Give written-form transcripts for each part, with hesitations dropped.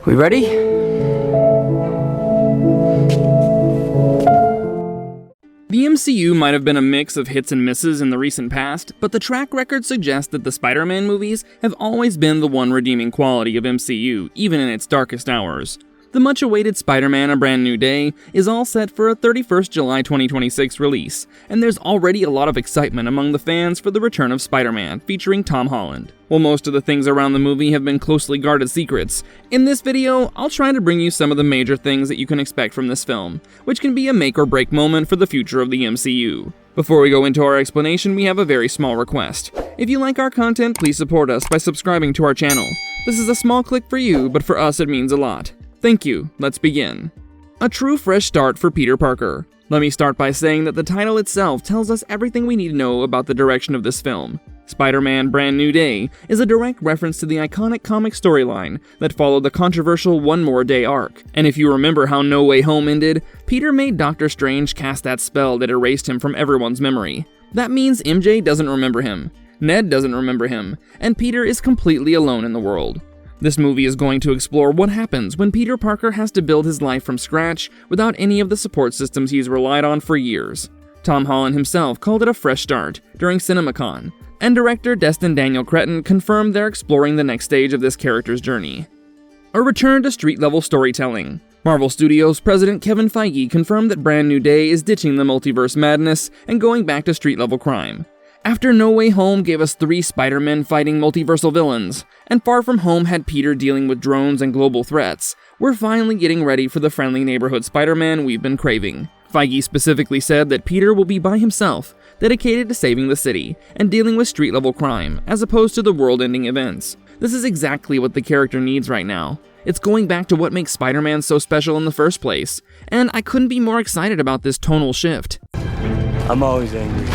We ready? The MCU might have been a mix of hits and misses in the recent past, but the track record suggests that the Spider-Man movies have always been the one redeeming quality of MCU, even in its darkest hours. The much-awaited Spider-Man: A Brand New Day is all set for a 31st July 2026 release, and there's already a lot of excitement among the fans for the return of Spider-Man, featuring Tom Holland. While most of the things around the movie have been closely guarded secrets, in this video, I'll try to bring you some of the major things that you can expect from this film, which can be a make-or-break moment for the future of the MCU. Before we go into our explanation, we have a very small request. If you like our content, please support us by subscribing to our channel. This is a small click for you, but for us it means a lot. Thank you. Let's begin. A true fresh start for Peter Parker. Let me start by saying that the title itself tells us everything we need to know about the direction of this film. Spider-Man: Brand New Day is a direct reference to the iconic comic storyline that followed the controversial One More Day arc. And if you remember how No Way Home ended, Peter made Doctor Strange cast that spell that erased him from everyone's memory. That means MJ doesn't remember him, Ned doesn't remember him, and Peter is completely alone in the world. This movie is going to explore what happens when Peter Parker has to build his life from scratch without any of the support systems he's relied on for years. Tom Holland himself called it a fresh start during CinemaCon, and director Destin Daniel Cretton confirmed they're exploring the next stage of this character's journey. A return to street-level storytelling. Marvel Studios president Kevin Feige confirmed that Brand New Day is ditching the multiverse madness and going back to street-level crime. After No Way Home gave us 3 Spider-Men fighting multiversal villains, and Far From Home had Peter dealing with drones and global threats, we're finally getting ready for the friendly neighborhood Spider-Man we've been craving. Feige specifically said that Peter will be by himself, dedicated to saving the city, and dealing with street-level crime, as opposed to the world-ending events. This is exactly what the character needs right now. It's going back to what makes Spider-Man so special in the first place, and I couldn't be more excited about this tonal shift. I'm always angry.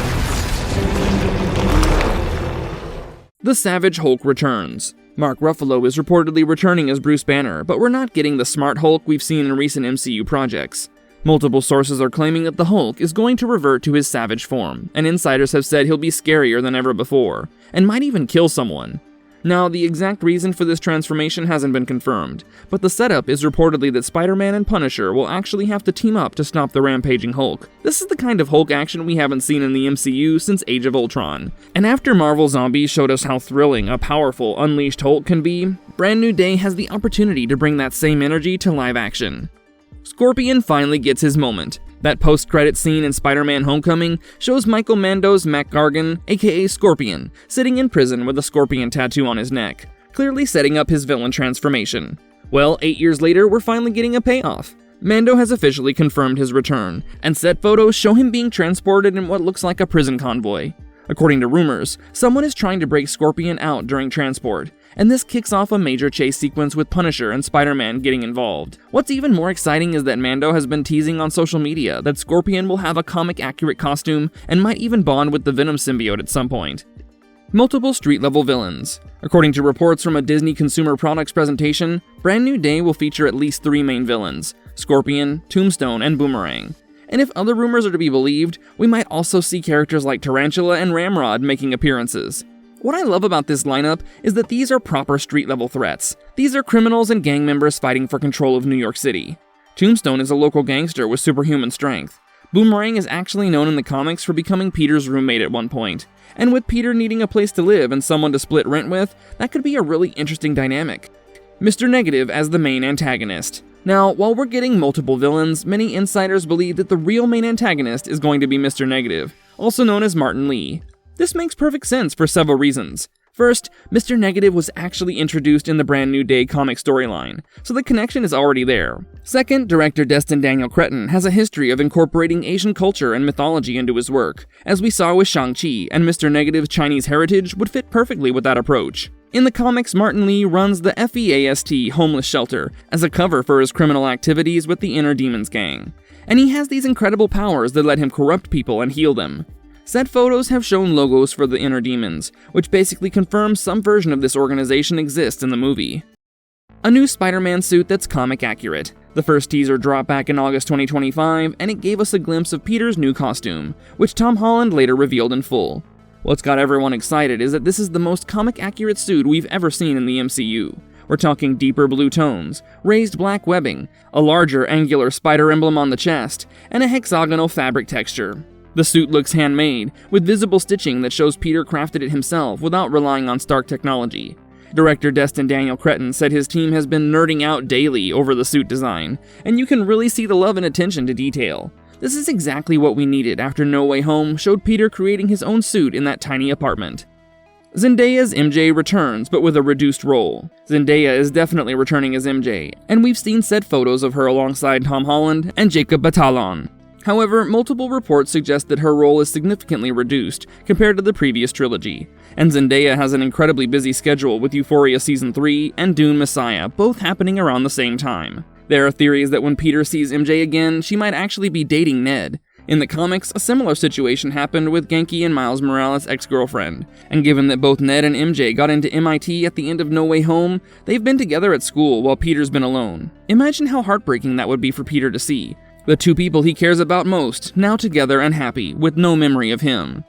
The Savage Hulk returns. Mark Ruffalo is reportedly returning as Bruce Banner, but we're not getting the smart Hulk we've seen in recent MCU projects. Multiple sources are claiming that the Hulk is going to revert to his savage form, and insiders have said he'll be scarier than ever before, and might even kill someone. Now, the exact reason for this transformation hasn't been confirmed, but the setup is reportedly that Spider-Man and Punisher will actually have to team up to stop the rampaging Hulk. This is the kind of Hulk action we haven't seen in the MCU since Age of Ultron. And after Marvel Zombies showed us how thrilling a powerful, unleashed Hulk can be, Brand New Day has the opportunity to bring that same energy to live action. Scorpion finally gets his moment. That post-credit scene in Spider-Man: Homecoming shows Michael Mando's Mac Gargan, aka Scorpion, sitting in prison with a scorpion tattoo on his neck, clearly setting up his villain transformation. Well, 8 years later, we're finally getting a payoff. Mando has officially confirmed his return, and set photos show him being transported in what looks like a prison convoy. According to rumors, someone is trying to break Scorpion out during transport, and this kicks off a major chase sequence with Punisher and Spider-Man getting involved. What's even more exciting is that Mando has been teasing on social media that Scorpion will have a comic-accurate costume and might even bond with the Venom symbiote at some point. Multiple street-level villains. According to reports from a Disney Consumer Products presentation, Brand New Day will feature at least 3 main villains: Scorpion, Tombstone, and Boomerang. And if other rumors are to be believed, we might also see characters like Tarantula and Ramrod making appearances. What I love about this lineup is that these are proper street-level threats. These are criminals and gang members fighting for control of New York City. Tombstone is a local gangster with superhuman strength. Boomerang is actually known in the comics for becoming Peter's roommate at one point. And with Peter needing a place to live and someone to split rent with, that could be a really interesting dynamic. Mr. Negative as the main antagonist. Now, while we're getting multiple villains, many insiders believe that the real main antagonist is going to be Mr. Negative, also known as Martin Lee. This makes perfect sense for several reasons. First, Mr. Negative was actually introduced in the Brand New Day comic storyline, so the connection is already there. Second, director Destin Daniel Cretton has a history of incorporating Asian culture and mythology into his work, as we saw with Shang-Chi, and Mr. Negative's Chinese heritage would fit perfectly with that approach. In the comics, Martin Lee runs the FEAST homeless shelter as a cover for his criminal activities with the Inner Demons gang. And he has these incredible powers that let him corrupt people and heal them. Set photos have shown logos for the Inner Demons, which basically confirms some version of this organization exists in the movie. A new Spider-Man suit that's comic accurate. The first teaser dropped back in August 2025, and it gave us a glimpse of Peter's new costume, which Tom Holland later revealed in full. What's got everyone excited is that this is the most comic-accurate suit we've ever seen in the MCU. We're talking deeper blue tones, raised black webbing, a larger angular spider emblem on the chest, and a hexagonal fabric texture. The suit looks handmade, with visible stitching that shows Peter crafted it himself without relying on Stark technology. Director Destin Daniel Cretton said his team has been nerding out daily over the suit design, and you can really see the love and attention to detail. This is exactly what we needed after No Way Home showed Peter creating his own suit in that tiny apartment. Zendaya's MJ returns, but with a reduced role. Zendaya is definitely returning as MJ, and we've seen set photos of her alongside Tom Holland and Jacob Batalon. However, multiple reports suggest that her role is significantly reduced compared to the previous trilogy, and Zendaya has an incredibly busy schedule with Euphoria Season 3 and Dune Messiah both happening around the same time. There are theories that when Peter sees MJ again, she might actually be dating Ned. In the comics, a similar situation happened with Genki and Miles Morales' ex-girlfriend, and given that both Ned and MJ got into MIT at the end of No Way Home, they've been together at school while Peter's been alone. Imagine how heartbreaking that would be for Peter to see. The two people he cares about most, now together and happy, with no memory of him.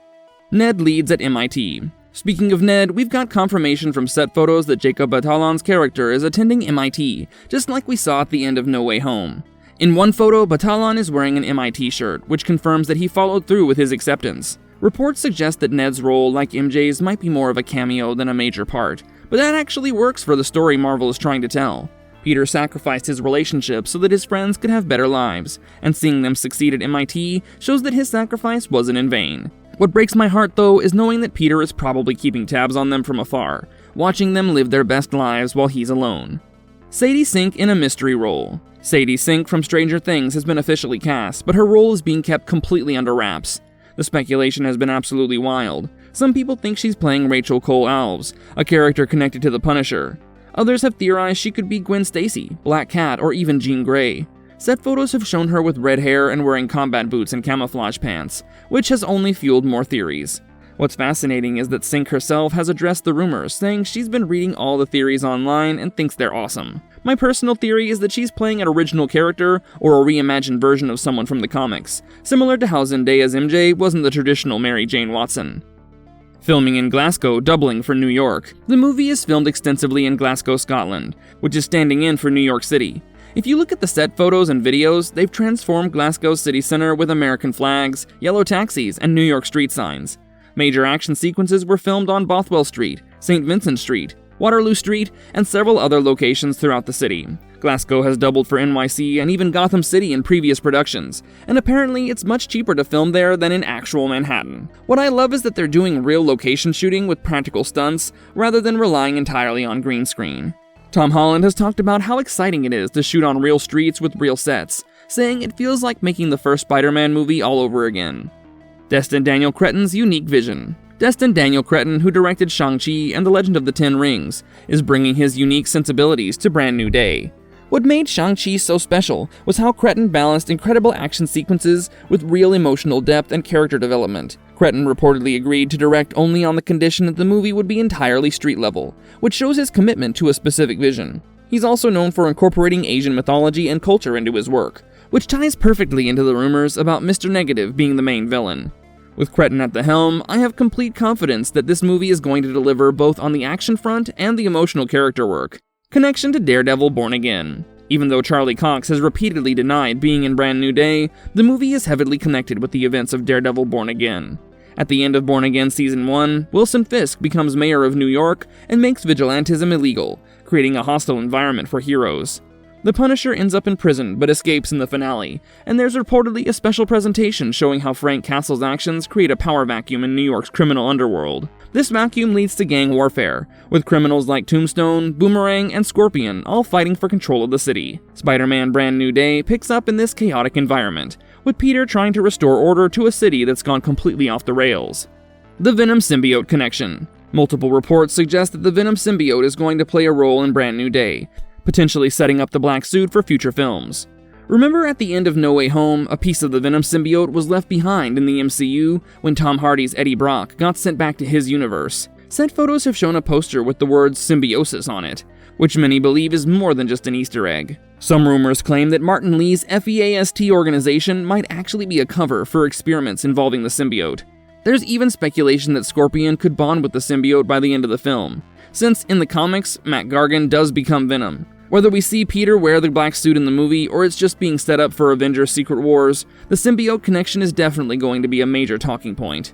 Ned leads at MIT. Speaking of Ned, we've got confirmation from set photos that Jacob Batalon's character is attending MIT, just like we saw at the end of No Way Home. In one photo, Batalon is wearing an MIT shirt, which confirms that he followed through with his acceptance. Reports suggest that Ned's role, like MJ's, might be more of a cameo than a major part, but that actually works for the story Marvel is trying to tell. Peter sacrificed his relationship so that his friends could have better lives, and seeing them succeed at MIT shows that his sacrifice wasn't in vain. What breaks my heart, though, is knowing that Peter is probably keeping tabs on them from afar, watching them live their best lives while he's alone. Sadie Sink in a mystery role. Sadie Sink from Stranger Things has been officially cast, but her role is being kept completely under wraps. The speculation has been absolutely wild. Some people think she's playing Rachel Cole Alves, a character connected to the Punisher. Others have theorized she could be Gwen Stacy, Black Cat, or even Jean Grey. Set photos have shown her with red hair and wearing combat boots and camouflage pants, which has only fueled more theories. What's fascinating is that Sink herself has addressed the rumors, saying she's been reading all the theories online and thinks they're awesome. My personal theory is that she's playing an original character or a reimagined version of someone from the comics, similar to how Zendaya's MJ wasn't the traditional Mary Jane Watson. Filming in Glasgow, doubling for New York. The movie is filmed extensively in Glasgow, Scotland, which is standing in for New York City. If you look at the set photos and videos, they've transformed Glasgow's city center with American flags, yellow taxis, and New York street signs. Major action sequences were filmed on Bothwell Street, St. Vincent Street, Waterloo Street, and several other locations throughout the city. Glasgow has doubled for NYC and even Gotham City in previous productions, and apparently it's much cheaper to film there than in actual Manhattan. What I love is that they're doing real location shooting with practical stunts, rather than relying entirely on green screen. Tom Holland has talked about how exciting it is to shoot on real streets with real sets, saying it feels like making the first Spider-Man movie all over again. Destin Daniel Cretton's unique vision. Destin Daniel Cretton, who directed Shang-Chi and The Legend of the Ten Rings, is bringing his unique sensibilities to Brand New Day. What made Shang-Chi so special was how Cretton balanced incredible action sequences with real emotional depth and character development. Cretton reportedly agreed to direct only on the condition that the movie would be entirely street level, which shows his commitment to a specific vision. He's also known for incorporating Asian mythology and culture into his work, which ties perfectly into the rumors about Mr. Negative being the main villain. With Cretton at the helm, I have complete confidence that this movie is going to deliver both on the action front and the emotional character work. Connection to Daredevil Born Again. Even though Charlie Cox has repeatedly denied being in Brand New Day, the movie is heavily connected with the events of Daredevil Born Again. At the end of Born Again Season 1, Wilson Fisk becomes mayor of New York and makes vigilantism illegal, creating a hostile environment for heroes. The Punisher ends up in prison but escapes in the finale, and there's reportedly a special presentation showing how Frank Castle's actions create a power vacuum in New York's criminal underworld. This vacuum leads to gang warfare, with criminals like Tombstone, Boomerang, and Scorpion all fighting for control of the city. Spider-Man Brand New Day picks up in this chaotic environment, with Peter trying to restore order to a city that's gone completely off the rails. The Venom symbiote connection. Multiple reports suggest that the Venom symbiote is going to play a role in Brand New Day, potentially setting up the black suit for future films. Remember at the end of No Way Home, a piece of the Venom symbiote was left behind in the MCU when Tom Hardy's Eddie Brock got sent back to his universe. Set photos have shown a poster with the words symbiosis on it, which many believe is more than just an Easter egg. Some rumors claim that Martin Lee's FEAST organization might actually be a cover for experiments involving the symbiote. There's even speculation that Scorpion could bond with the symbiote by the end of the film. since in the comics, Matt Gargan does become Venom. Whether we see Peter wear the black suit in the movie or it's just being set up for Avengers Secret Wars, the symbiote connection is definitely going to be a major talking point.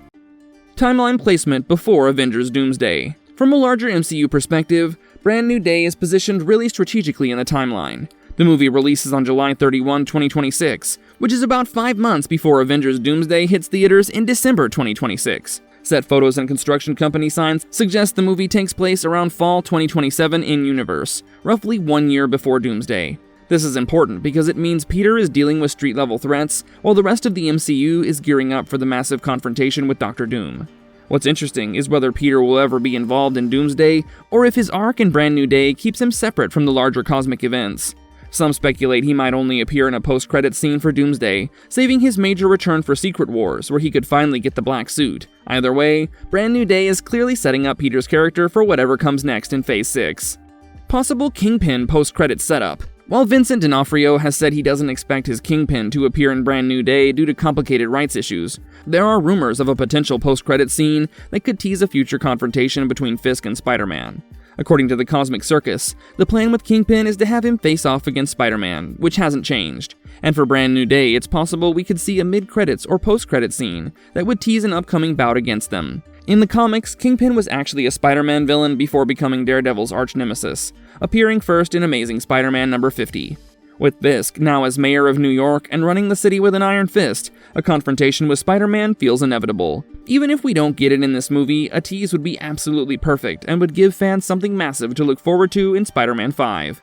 Timeline placement before Avengers Doomsday. From a larger MCU perspective, Brand New Day is positioned really strategically in the timeline. The movie releases on July 31, 2026, which is about 5 months before Avengers Doomsday hits theaters in December 2026. Set photos and construction company signs suggest the movie takes place around fall 2027 in-universe, roughly 1 year before Doomsday. This is important because it means Peter is dealing with street-level threats, while the rest of the MCU is gearing up for the massive confrontation with Doctor Doom. What's interesting is whether Peter will ever be involved in Doomsday, or if his arc in Brand New Day keeps him separate from the larger cosmic events. Some speculate he might only appear in a post-credits scene for Doomsday, saving his major return for Secret Wars, where he could finally get the black suit. Either way, Brand New Day is clearly setting up Peter's character for whatever comes next in Phase 6. Possible Kingpin post-credits setup. While Vincent D'Onofrio has said he doesn't expect his Kingpin to appear in Brand New Day due to complicated rights issues, there are rumors of a potential post-credits scene that could tease a future confrontation between Fisk and Spider-Man. According to the Cosmic Circus, the plan with Kingpin is to have him face off against Spider-Man, which hasn't changed. And for Brand New Day, it's possible we could see a mid-credits or post-credits scene that would tease an upcoming bout against them. In the comics, Kingpin was actually a Spider-Man villain before becoming Daredevil's arch-nemesis, appearing first in Amazing Spider-Man number 50. With Fisk now as mayor of New York and running the city with an iron fist, a confrontation with Spider-Man feels inevitable. Even if we don't get it in this movie, a tease would be absolutely perfect and would give fans something massive to look forward to in Spider-Man 5.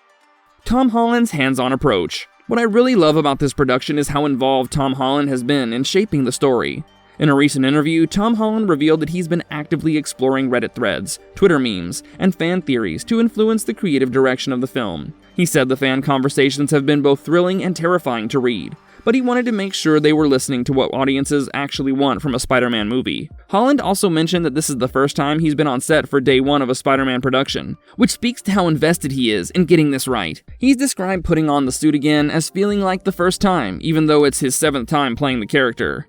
Tom Holland's hands-on approach. What I really love about this production is how involved Tom Holland has been in shaping the story. In a recent interview, Tom Holland revealed that he's been actively exploring Reddit threads, Twitter memes, and fan theories to influence the creative direction of the film. He said the fan conversations have been both thrilling and terrifying to read, but he wanted to make sure they were listening to what audiences actually want from a Spider-Man movie. Holland also mentioned that this is the first time he's been on set for day one of a Spider-Man production, which speaks to how invested he is in getting this right. He's described putting on the suit again as feeling like the first time, even though it's his 7th time playing the character.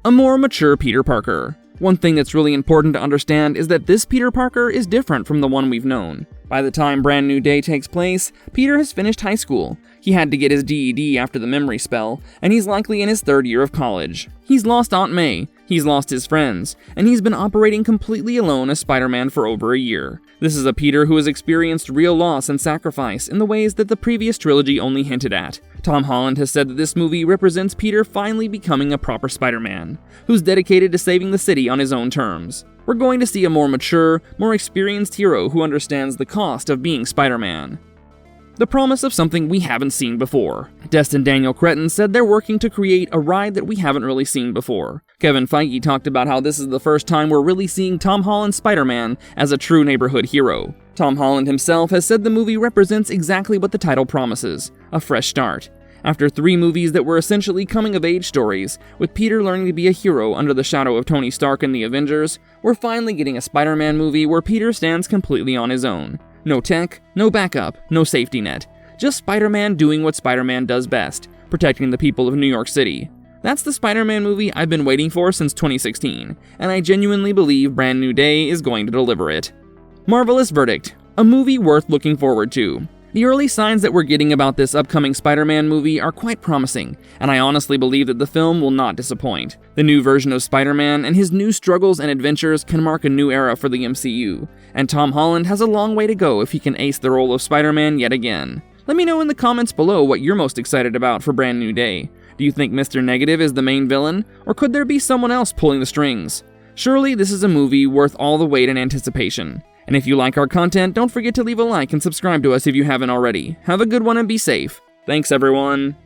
A more mature Peter Parker. One thing that's really important to understand is that this Peter Parker is different from the one we've known. By the time Brand New Day takes place, Peter has finished high school. He had to get his DED after the memory spell, and he's likely in his 3rd year of college. He's lost Aunt May, he's lost his friends, and he's been operating completely alone as Spider-Man for over a year. This is a Peter who has experienced real loss and sacrifice in the ways that the previous trilogy only hinted at. Tom Holland has said that this movie represents Peter finally becoming a proper Spider-Man, who's dedicated to saving the city on his own terms. We're going to see a more mature, more experienced hero who understands the cost of being Spider-Man. The promise of something we haven't seen before. Destin Daniel Cretton said they're working to create a ride that we haven't really seen before. Kevin Feige talked about how this is the first time we're really seeing Tom Holland's Spider-Man as a true neighborhood hero. Tom Holland himself has said the movie represents exactly what the title promises, a fresh start. After 3 movies that were essentially coming-of-age stories, with Peter learning to be a hero under the shadow of Tony Stark and the Avengers, we're finally getting a Spider-Man movie where Peter stands completely on his own. No tech, no backup, no safety net. Just Spider-Man doing what Spider-Man does best, protecting the people of New York City. That's the Spider-Man movie I've been waiting for since 2016, and I genuinely believe Brand New Day is going to deliver it. Marvelous verdict. A movie worth looking forward to. The early signs that we're getting about this upcoming Spider-Man movie are quite promising, and I honestly believe that the film will not disappoint. The new version of Spider-Man and his new struggles and adventures can mark a new era for the MCU, and Tom Holland has a long way to go if he can ace the role of Spider-Man yet again. Let me know in the comments below what you're most excited about for Brand New Day. Do you think Mr. Negative is the main villain, or could there be someone else pulling the strings? Surely this is a movie worth all the wait and anticipation. And if you like our content, don't forget to leave a like and subscribe to us if you haven't already. Have a good one and be safe. Thanks, everyone.